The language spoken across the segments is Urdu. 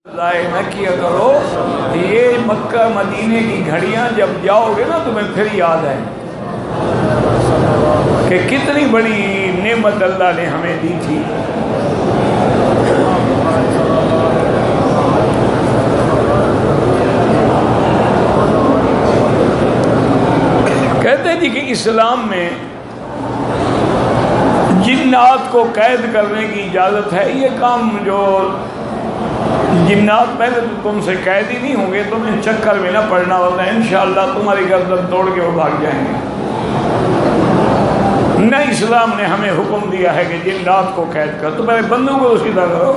ضائع نہ کیا کرو. یہ مکہ مدینے کی گھڑیاں جب جاؤ گے نا تمہیں پھر یاد آئے کہ کتنی بڑی نعمت اللہ نے ہمیں دی تھی. کہتے جی کہ اسلام میں جنات کو قید کرنے کی اجازت ہے. یہ کام جو جنات پہلے تو تم سے قید ہی نہیں ہوں گے، تم ان چکر میں نہ پڑنا ہوتا ہے، انشاءاللہ تمہاری گردن توڑ کے وہ بھاگ جائیں گے. نہ اسلام نے ہمیں حکم دیا ہے کہ جنات کو قید کر، تو پہلے بندوں کو سیدھا کرو.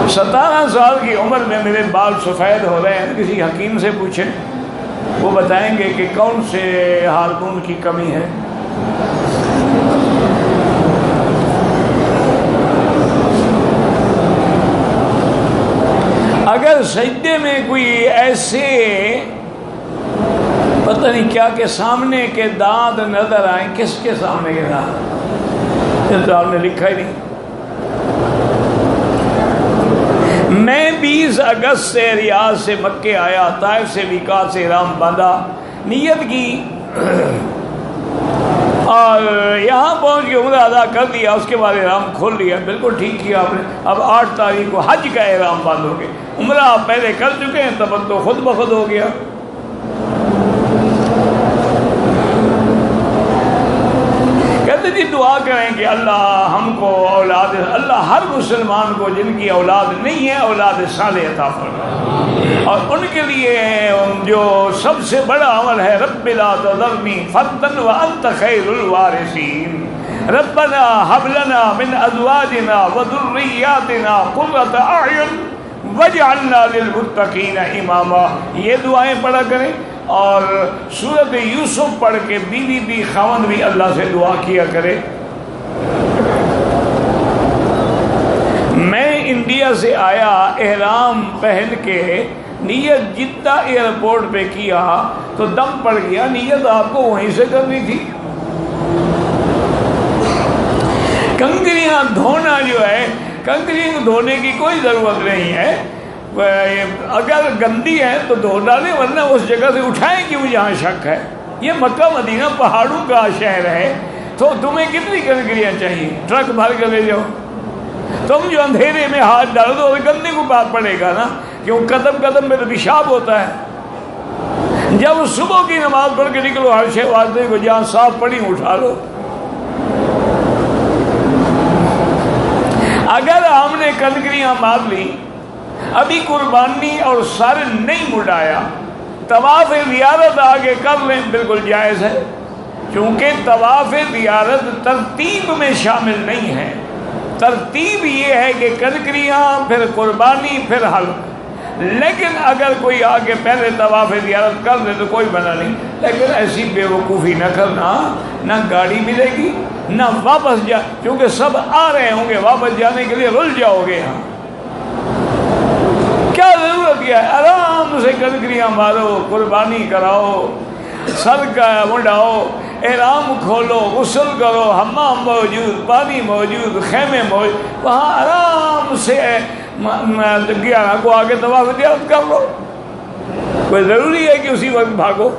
ستارہ سال کی عمر میں میرے بال سفید ہو رہے ہیں. کسی حکیم سے پوچھیں، وہ بتائیں گے کہ کون سے ہارمون کی کمی ہے. اگر سجدے میں کوئی ایسے پتہ نہیں کیا کہ سامنے کے دانت نظر آئیں، کس کے سامنے کے دانت؟ اس صاحب نے لکھا ہی نہیں. میں 20 اگست سے ریاض سے مکے آیا، طائف سے میقات سے احرام باندھا، نیت کی اور یہاں پہنچ کے عمرہ ادا کر دیا، اس کے بعد احرام کھول لیا. بالکل ٹھیک کیا آپ نے. اب 8 تاریخ کو حج کا احرام باندھو گے. عمرہ آپ پہلے کر چکے ہیں، تمتع خود بخود ہو گیا. کہتے جی دعا کریں کہ اللہ ہم کو اولاد، اللہ ہر مسلمان کو جن کی اولاد نہیں ہے اولاد صالح عطا فرمائے، اور ان کے لیے جو سب سے بڑا عمل ہے رب لا تذرنی فردا وانت خیر الوارثین، ربنا هب لنا من ازواجنا وذرياتنا قرة اعین واجعلنا للمتقین اماما. یہ دعائیں پڑھا کریں اور سورۃ یوسف پڑھ کے بیوی بھی خاوند بھی اللہ سے دعا کیا کرے. میں انڈیا سے آیا، احرام پہن کے نیت جدہ ایئرپورٹ پہ کیا تو دم پڑ گیا. نیت آپ کو وہیں سے کرنی تھی. کنکریاں دھونا جو ہے، کنکریاں دھونے کی کوئی ضرورت نہیں ہے. اگر گندی ہے تو دھو ڈالیں، ورنہ اس جگہ سے اٹھائیں کیوں جہاں شک ہے. یہ مکہ مدینہ پہاڑوں کا شہر ہے، تو تمہیں کتنی کنکریاں چاہیے؟ ٹرک بھر کے لے جاؤ. تم جو اندھیرے میں ہاتھ ڈالو تو گندے کو بات پڑے گا نا، کیوں قدم قدم میں تو پیشاب ہوتا ہے. جب صبح کی نماز پڑھ کے نکلو، ہر شے واسطے کو جہاں صاف پڑی اٹھا لو. اگر ہم نے کنکریاں مار لی، ابھی قربانی اور سر نہیں مڈایا، طواف زیارت آگے کر لیں، بالکل جائز ہے. چونکہ طواف زیارت ترتیب میں شامل نہیں ہے. ترتیب یہ ہے کہ کنکریاں، پھر قربانی، پھر حلق. لیکن اگر کوئی آگے پہلے طواف زیارت کر دے تو کوئی منع نہیں. لیکن ایسی بے وقوفی نہ کرنا، نہ گاڑی ملے گی نہ واپس جا، کیونکہ سب آ رہے ہوں گے، واپس جانے کے لیے رل جاؤ گے. یہاں کیا ضرورت کیا ہے؟ آرام سے کنکریاں مارو، قربانی کراؤ، سر کا منڈاؤ، احرام کھولو، غسل کرو، حمام موجود، پانی موجود، خیمے موجود، وہاں آرام سے 11 کو آگے طواف زیارت کر لو. کوئی ضروری ہے کہ اسی وقت بھاگو.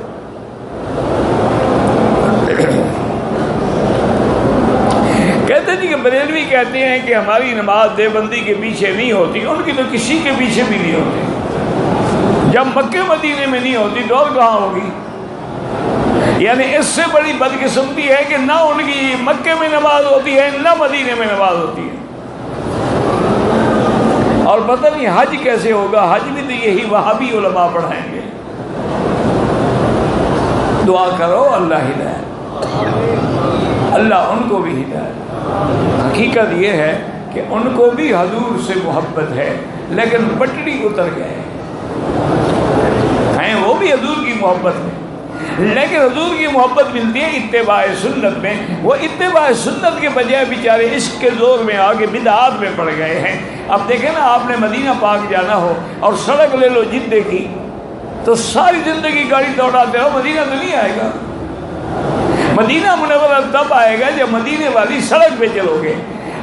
کہتے جی کہ بریلوی کہتے ہیں کہ ہماری نماز دیوبندی کے پیچھے نہیں ہوتی. ان کی تو کسی کے پیچھے بھی نہیں ہوتی. جب مکے مدینے میں نہیں ہوتی تو اور کہاں ہوگی؟ یعنی اس سے بڑی بدقسمتی ہے کہ نہ ان کی مکے میں نماز ہوتی ہے نہ مدینے میں نماز ہوتی ہے. اور پتہ نہیں حج کیسے ہوگا؟ حج بھی تو یہی وہابی علماء پڑھائیں گے. دعا کرو اللہ ہدایت، اللہ ان کو بھی ہدایت. حقیقت یہ ہے کہ ان کو بھی حضور سے محبت ہے، لیکن پٹڑی اتر گئے ہیں. وہ بھی حضور کی محبت میں، لیکن حضور کی محبت ملتی ہے اتباع سنت میں. وہ اتباع سنت کے بجائے بیچارے عشق کے زور میں آگے بدعات میں پڑ گئے ہیں. اب دیکھیں نا، آپ نے مدینہ پاک جانا ہو اور سڑک لے لو جدے کی، تو ساری زندگی گاڑی دوڑاتے رہو، مدینہ تو نہیں آئے گا. مدینہ منورہ تب آئے گا جب مدینے والی سڑک پہ چلو گے.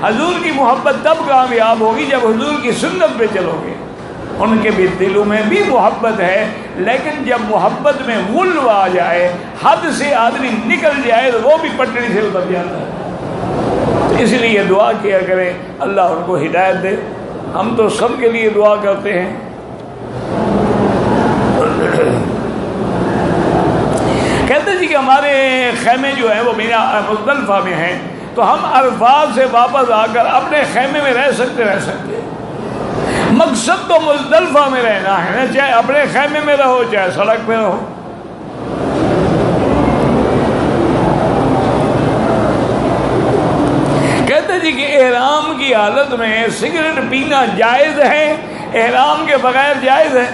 حضور کی محبت تب کامیاب ہوگی جب حضور کی سنت پہ چلو گے. ان کے بھی دلوں میں بھی محبت ہے، لیکن جب محبت میں غلو آ جائے، حد سے آدمی نکل جائے تو وہ بھی پٹڑی سے اتر جاتا ہے. اس لیے دعا کیا کریں اللہ ان کو ہدایت دے. ہم تو سب کے لیے دعا کرتے ہیں. کہتے جی کہ ہمارے خیمے جو ہیں وہ مینا مزدلفہ میں ہیں، تو ہم عرفات سے واپس آ کر اپنے خیمے میں رہ سکتے. مقصد تو مزدلفہ میں رہنا ہے نا، چاہے اپنے خیمے میں رہو چاہے سڑک پہ رہو. کہتے جی کہ احرام کی حالت میں سگریٹ پینا جائز ہے، احرام کے بغیر جائز ہے.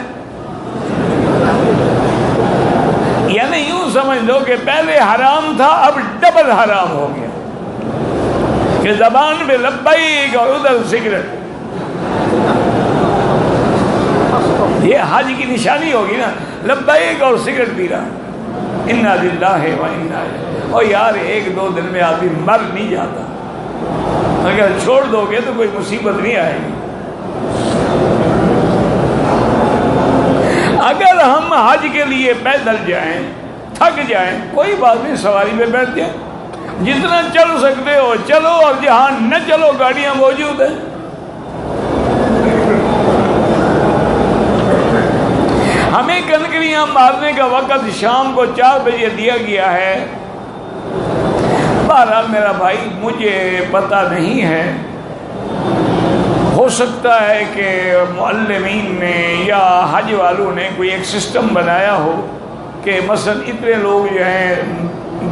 یعنی یوں سمجھ لو کہ پہلے حرام تھا اب ڈبل حرام ہو گیا کہ زبان پہ لبیک اور ادھر سگریٹ. یہ حج کی نشانی ہوگی نا، لبیک اور سگریٹ پی رہا. انا للہ و انا الیہ. اور یار ایک دو دن میں آدمی مر نہیں جاتا، اگر چھوڑ دو گے تو کوئی مصیبت نہیں آئے گی. اگر ہم حج کے لیے پیدل جائیں تھک جائیں کوئی بات نہیں، سواری پہ بیٹھ جائیں، جتنا چل سکتے ہو چلو، اور جہاں نہ چلو گاڑیاں موجود ہیں. ہمیں کنکریاں مارنے کا وقت شام کو 4 بجے دیا گیا ہے. بہرحال میرا بھائی مجھے پتہ نہیں ہے، ہو سکتا ہے کہ معلمین نے یا حج والوں نے کوئی ایک سسٹم بنایا ہو کہ مثلا اتنے لوگ جو ہیں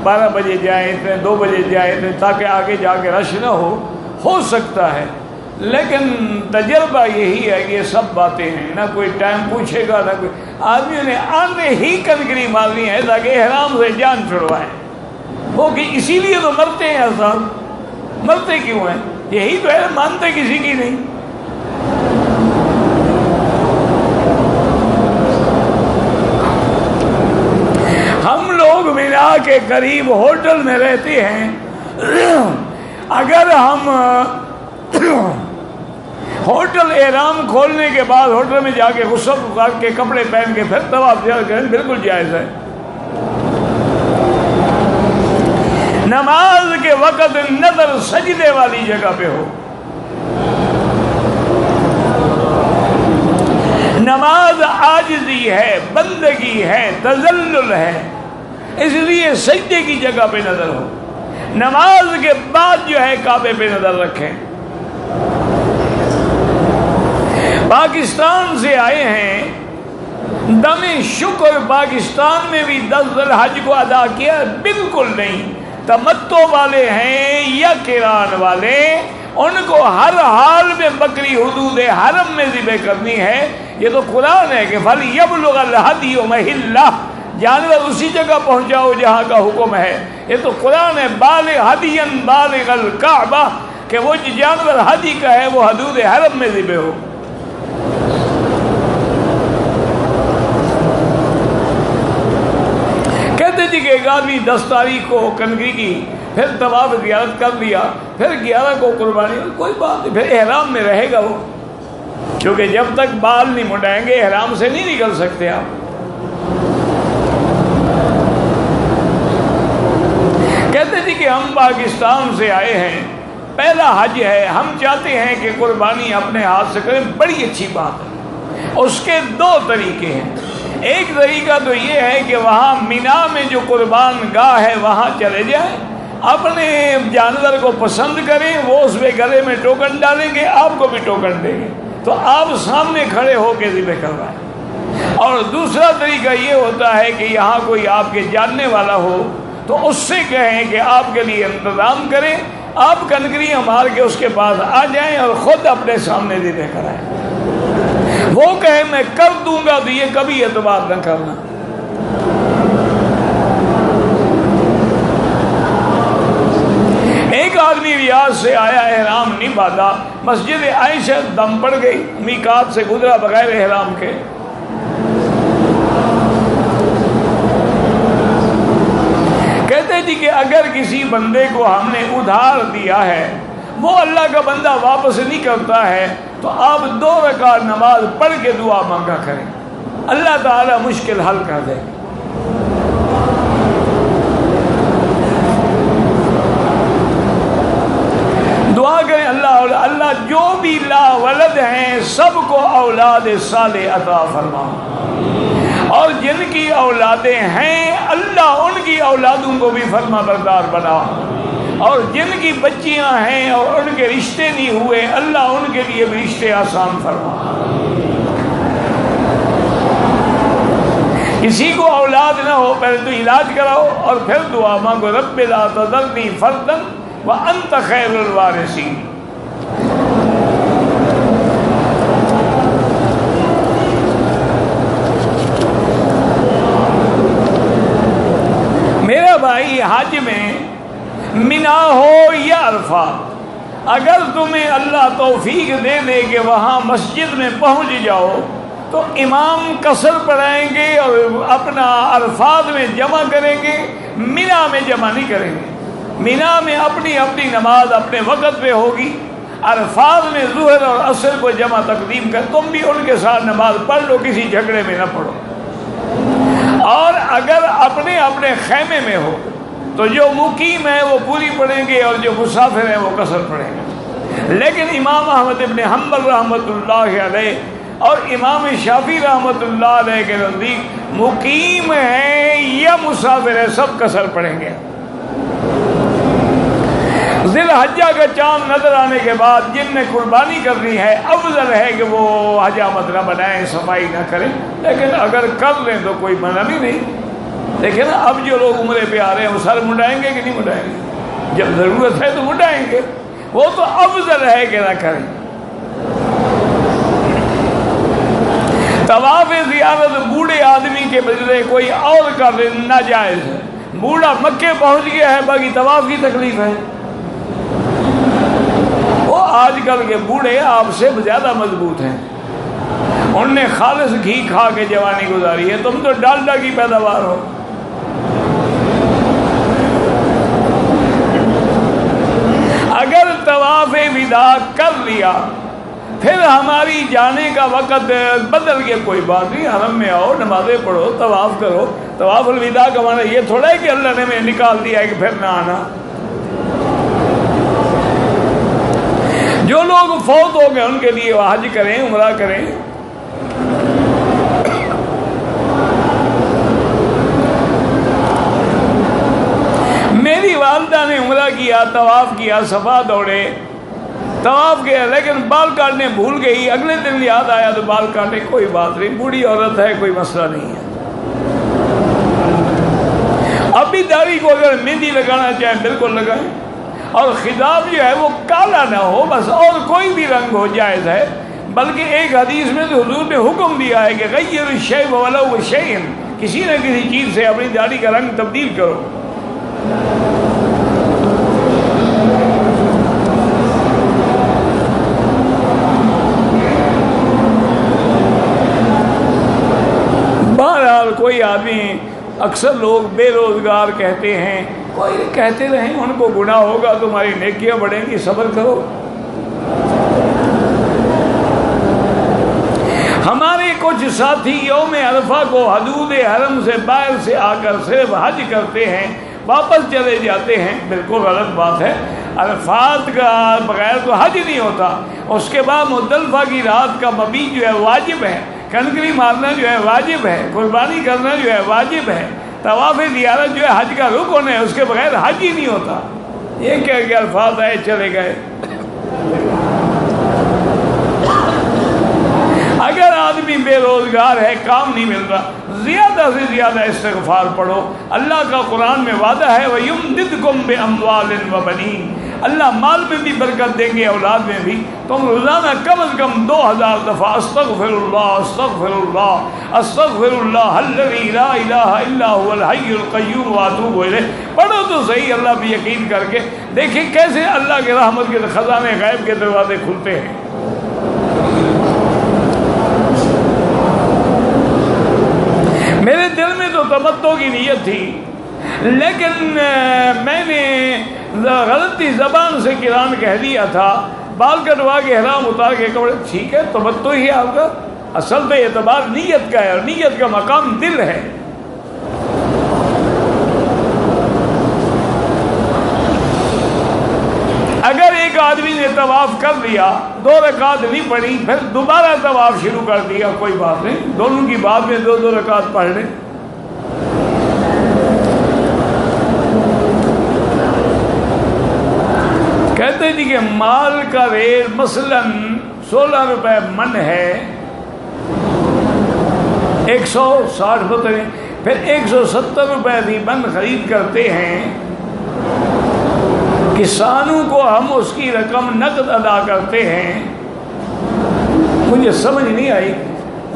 12 بجے جائیں، اتنے 2 بجے جائیں، تاکہ آگے جا کے رش نہ ہو سکتا ہے. لیکن تجربہ یہی ہے کہ یہ سب باتیں ہیں، نہ کوئی ٹائم پوچھے گا نہ کوئی. آدمیوں نے آنے ہی کنکری مارنی ہے تاکہ احرام سے جان چھڑوائیں. وہ کہ اسی لیے تو مرتے ہیں احسان. مرتے کیوں ہیں؟ یہی تو ہے، مانتے کسی کی نہیں. ہم لوگ مینا کے قریب ہوٹل میں رہتے ہیں. اگر ہم ہوٹل احرام کھولنے کے بعد ہوٹل میں جا کے غسل کر کے کپڑے پہن کے پھر طواف کریں بالکل جائز ہے. نماز کے وقت نظر سجدے والی جگہ پہ ہو. نماز عاجزی ہے، بندگی ہے، تذلل ہے، اس لیے سجدے کی جگہ پہ نظر ہو. نماز کے بعد جو ہے کعبے پہ نظر رکھیں. پاکستان سے آئے ہیں، دم شکر پاکستان میں بھی 10 ذوالحج کو ادا کیا؟ بالکل نہیں. تمتع والے ہیں یا قران والے، ان کو ہر حال میں بکری حدود حرم میں ذبح کرنی ہے. یہ تو قرآن ہے کہ فَلْيَبْلُغَ الْهَدْيُ مَحِلَّهُ، جانور اسی جگہ پہنچاؤ جہاں کا حکم ہے. یہ تو قرآن ہے بالغ ہدیًا بالغ الکعبہ، کہ وہ جانور ہدی کا ہے وہ حدود حرم میں ذبح ہو. کہتے جی کہ ایک آدمی 10 تاریخ کو کنکری کی، پھر طواف زیارت کر لیا، پھر 11 کو قربانی، کوئی بات نہیں، پھر احرام میں رہے گا وہ، کیونکہ جب تک بال نہیں منڈائیں گے احرام سے نہیں نکل سکتے آپ. کہتے جی کہ ہم پاکستان سے آئے ہیں، پہلا حج ہے، ہم چاہتے ہیں کہ قربانی اپنے ہاتھ سے کریں. بڑی اچھی بات ہے. اس کے 2 طریقے ہیں. ایک طریقہ تو یہ ہے کہ وہاں مینا میں جو قربان گاہ ہے وہاں چلے جائیں، اپنے جانور کو پسند کریں، وہ اس میں گلے میں ٹوکن ڈالیں گے، آپ کو بھی ٹوکن دیں گے، تو آپ سامنے کھڑے ہو کے ذبح کروائیں. اور دوسرا طریقہ یہ ہوتا ہے کہ یہاں کوئی آپ کے جاننے والا ہو تو اس سے کہیں کہ آپ کے لیے انتظام کریں، آپ کنکریاں مار کے اس کے پاس آ جائیں اور خود اپنے سامنے ذبح کرائیں. وہ کہے میں کر دوں گا تو یہ کبھی اعتبار نہ کرنا. ایک آدمی ریاض سے آیا، احرام نہیں باندھا، مسجد عائشہ دم پڑ گئی، میقات سے گزرا بغیر احرام کے. کہتے جی کہ اگر کسی بندے کو ہم نے ادھار دیا ہے، وہ اللہ کا بندہ واپس نہیں کرتا ہے، تو آپ 2 رکعت نماز پڑھ کے دعا مانگا کریں، اللہ تعالیٰ مشکل حل کر دے۔ دعا کریں اللہ جو بھی لا ولد ہیں سب کو اولاد صالح عطا فرما، اور جن کی اولادیں ہیں اللہ ان کی اولادوں کو بھی فرما بردار بنا، اور جن کی بچیاں ہیں اور ان کے رشتے نہیں ہوئے اللہ ان کے لیے بھی رشتے آسان فرما۔ کسی کو اولاد نہ ہو پہلے تو علاج کراؤ اور پھر دعا مانگو، رب لا تذرنی فردا وانت خیر الوارثین۔ میرا بھائی، حج میں منا ہو یا عرفات، اگر تمہیں اللہ توفیق دے دے کہ وہاں مسجد میں پہنچ جاؤ تو امام قصر پڑھائیں گے اور اپنا عرفات میں جمع کریں گے، منا میں جمع نہیں کریں گے۔ منا میں اپنی اپنی نماز اپنے وقت پہ ہوگی، عرفات میں ظہر اور عصر کو جمع تقدیم کر، تم بھی ان کے ساتھ نماز پڑھ لو، کسی جھگڑے میں نہ پڑھو۔ اور اگر اپنے اپنے خیمے میں ہو تو جو مقیم ہے وہ پوری پڑھیں گے اور جو مسافر ہیں وہ قصر پڑھیں گے۔ لیکن امام احمد ابن حنبل رحمۃ اللہ علیہ اور امام شافعی رحمۃ اللہ علیہ کے نزدیک مقیم ہیں یا مسافر ہیں سب قصر پڑھیں گے۔ ذی الحجہ کا چاند نظر آنے کے بعد جن نے قربانی کرنی ہے افضل ہے کہ وہ حجامت نہ بنائیں، صفائی نہ کریں، لیکن اگر کر لیں تو کوئی منع بھی نہیں۔ دیکھیں نا، اب جو لوگ عمرے پہ آ رہے ہیں وہ سر منڈائیں گے کہ نہیں منڈائیں گے؟ جب ضرورت ہے تو منڈائیں گے، وہ تو افضل ہے کہ نہ کریں۔ طواف زیارت بوڑھے آدمی کے بدلے کوئی اور کر لے ناجائز ہے۔ بوڑھا مکے پہنچ گیا ہے، باقی طواف کی تکلیف ہے۔ وہ آج کل کے بوڑھے آپ سے زیادہ مضبوط ہیں، انہوں نے خالص گھی کھا کے جوانی گزاری ہے، تم تو ڈالڈا کی پیداوار ہو۔ اگر طواف وداع کر لیا پھر ہماری جانے کا وقت بدل کے کوئی بات نہیں، حرم میں آؤ، نمازیں پڑھو، طواف کرو۔ طواف الوداع کا معنی یہ تھوڑا ہے کہ اللہ نے میں نکال دیا ہے کہ پھر نہ آنا۔ جو لوگ فوت ہو گئے ان کے لیے وہ حج کریں، عمرہ کریں۔ میری والدہ نے عمرہ کیا، طواف کیا، صفا دوڑے، طواف کیا، لیکن بال کاٹنے بھول گئی، اگلے دن یاد آیا تو بال کاٹے، کوئی بات نہیں، بوڑھی عورت ہے، کوئی مسئلہ نہیں ہے۔ ابھی داڑھی کو اگر مہندی لگانا چاہیں بالکل لگائیں، اور خطاب جو ہے وہ کالا نہ ہو بس، اور کوئی بھی رنگ ہو جائز ہے۔ بلکہ ایک حدیث میں تو حضور نے حکم دیا ہے کہ غیر الشیب ولو شیء، کسی نہ کسی چیز سے اپنی داڑھی کا رنگ تبدیل کرو۔ بہرحال کوئی آدمی، اکثر لوگ بے روزگار کہتے ہیں، کوئی کہتے رہیں، ان کو گناہ ہوگا، تمہاری نیکیاں بڑھیں گی، صبر کرو۔ ہمارے کچھ ساتھی یوم عرفہ کو حدود حرم سے باہر سے آ کر صرف حج کرتے ہیں، واپس چلے جاتے ہیں، بالکل غلط بات ہے۔ عرفات کا بغیر تو حج نہیں ہوتا۔ اس کے بعد مزدلفہ کی رات کا مبیت جو ہے واجب ہے، کنکری مارنا جو ہے واجب ہے، قربانی کرنا جو ہے واجب ہے، طواف زیارت جو ہے حج کا رکن ہے، اس کے بغیر حج ہی نہیں ہوتا۔ یہ کہہ کے الفاظ آئے چلے گئے۔ اگر آدمی بے روزگار ہے، کام نہیں مل رہا، زیادہ سے زیادہ استغفار پڑھو۔ اللہ کا قرآن میں وعدہ ہے وَيُمْدِدْكُمْ بِأَمْوَالٍ وَبَنِينَ، اللہ مال میں بھی برکت دیں گے، اولاد میں بھی۔ تم روزانہ کم از کم 2000 دفعہ استغفر اللہ استغفر اللہ استغفر اللہ الذی لا الہ الا هو الحی القیوم واتوب الیہ پڑھو تو صحیح، اللہ بھی یقین کر کے دیکھیں کیسے اللہ کے رحمت کے خزانے غیب کے دروازے کھلتے ہیں۔ میرے دل میں تو تمتع کی نیت تھی، لیکن میں نے غلطی زبان سے قرآن کہہ دیا تھا، بال کٹوا کے احرام اتار کے کپڑے، ٹھیک ہے تمتع ہی ہے آپ کا، اصل تو اعتبار نیت کا ہے، اور نیت کا مقام دل ہے۔ اگر ایک آدمی نے طواف کر لیا، 2 رکعت نہیں پڑھی، پھر دوبارہ طواف شروع کر دیا، کوئی بات نہیں، دونوں کی بات میں 2 رکعت پڑھ لیں۔ کہتے تھے کہ مال کا ریٹ مثلاً 16 روپے من ہے، 160 بتائیں، پھر 170 روپے بھی من خرید کرتے ہیں، کسانوں کو ہم اس کی رقم نقد ادا کرتے ہیں۔ مجھے سمجھ نہیں آئی،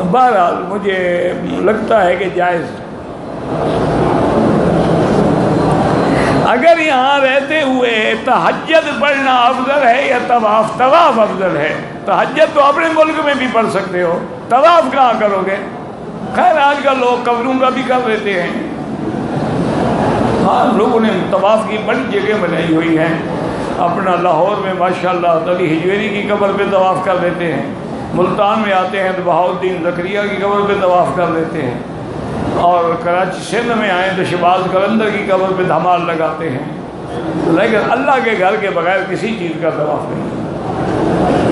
بہرحال مجھے لگتا ہے کہ جائز۔ اگر یہاں رہتے ہوئے تہجد پڑھنا افضل ہے یا طواف؟ طواف افضل ہے۔ تہجد تو اپنے ملک میں بھی پڑھ سکتے ہو، طواف کہاں کرو گے؟ خیر آج کل لوگ قبروں کا بھی کر لیتے ہیں، ہاں لوگوں نے طواف کی بڑی جگہ بنائی ہوئی ہیں، اپنا لاہور میں ماشاءاللہ علی حجویری کی قبر پہ طواف کر لیتے ہیں، ملتان میں آتے ہیں تو بہاؤالدین زکریا کی قبر پہ طواف کر لیتے ہیں، اور کراچی سندھ میں آئیں تو شہباز قلندر کی قبر پہ دھمال لگاتے ہیں، لیکن اللہ کے گھر کے بغیر کسی چیز کا طواف نہیں۔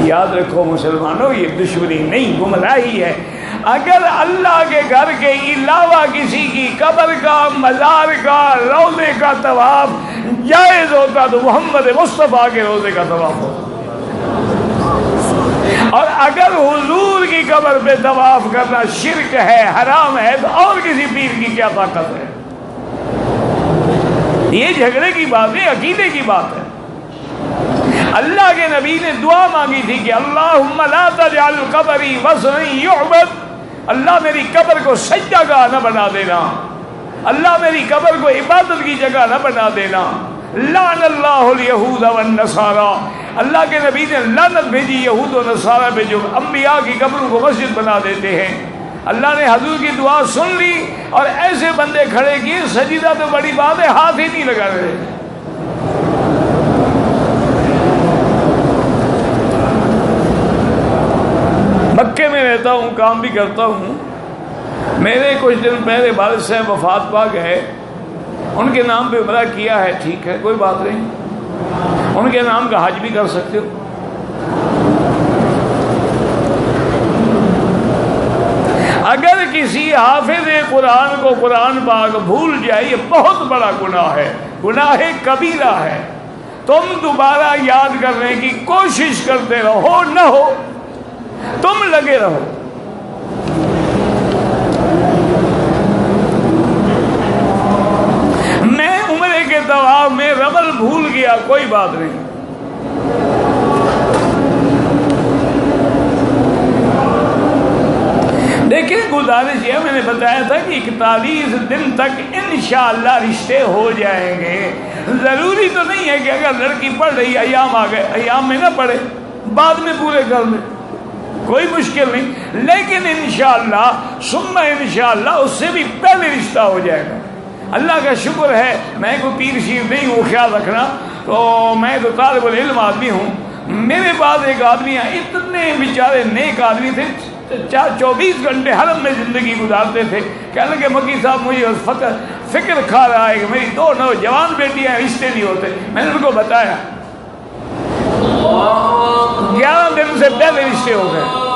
یاد رکھو مسلمانوں، یہ دشمنی نہیں، گمراہی ہے۔ اگر اللہ کے گھر کے علاوہ کسی کی قبر کا، مزار کا، روضے کا طواف جائز ہوتا تو محمد مصطفیٰ کے روضے کا طواف ہوتا، اور اگر حضور کی قبر پہ طواف کرنا شرک ہے، حرام ہے، تو اور کسی پیر کی کیا طاقت ہے؟ یہ جھگڑے کی بات ہے، عقیدے کی بات ہے۔ اللہ کے نبی نے دعا مانگی تھی کہ اللہم لا تجعل قبری وثنا یعبد، اللہ میری قبر کو سجدہ گاہ نہ بنا دینا، اللہ میری قبر کو عبادت کی جگہ نہ بنا دینا۔ لعن اللہ الیہود والنصارى، اللہ کے نبی نے لعنت بھیجی یہود و نصارہ پہ جو انبیاء کی قبروں کو مسجد بنا دیتے ہیں۔ اللہ نے حضور کی دعا سن لی اور ایسے بندے کھڑے کیے، سجدہ تو بڑی بات ہے، ہاتھ ہی نہیں لگا رہے۔ مکے میں رہتا ہوں، کام بھی کرتا ہوں، میرے کچھ دن پہلے والد صاحب وفات پا گئے، ان کے نام پہ عمرہ کیا ہے، ٹھیک ہے کوئی بات نہیں، ان کے نام کا حج بھی کر سکتے ہو۔ اگر کسی حافظ قرآن کو قرآن پاک بھول جائے، یہ بہت بڑا گناہ ہے، گناہ کبیرہ ہے۔ تم دوبارہ یاد کرنے کی کوشش کرتے رہو، نہ ہو تم لگے رہو۔ میں عمرے کے طواف میں رمل بھول گیا، کوئی بات نہیں، دیکھیں گزارش یہ میں نے بتایا تھا کہ 41 دن تک انشاءاللہ رشتے ہو جائیں گے۔ ضروری تو نہیں ہے کہ اگر لڑکی پڑھ رہی ایام آ گئے، ایام میں نہ پڑھے، بعد میں پورے کر لیں، کوئی مشکل نہیں، لیکن انشاءاللہ ثم انشاءاللہ اس سے بھی پہلے رشتہ ہو جائے گا۔ اللہ کا شکر ہے، میں کوئی پیر شیر نہیں ہوں، خیال رکھنا، تو میں تو طالب العلم آدمی ہوں۔ میرے پاس ایک آدمی ہے، اتنے بیچارے نیک آدمی تھے، 24 گھنٹے حرم میں زندگی گزارتے تھے، کہنے لگے مکی صاحب مجھے فکر کھا رہا ہے کہ میری 2 نوجوان بیٹیاں ہیں، رشتے نہیں ہوتے۔ میں نے ان کو بتایا 11 دن سے پہلے رشتے ہو گئے۔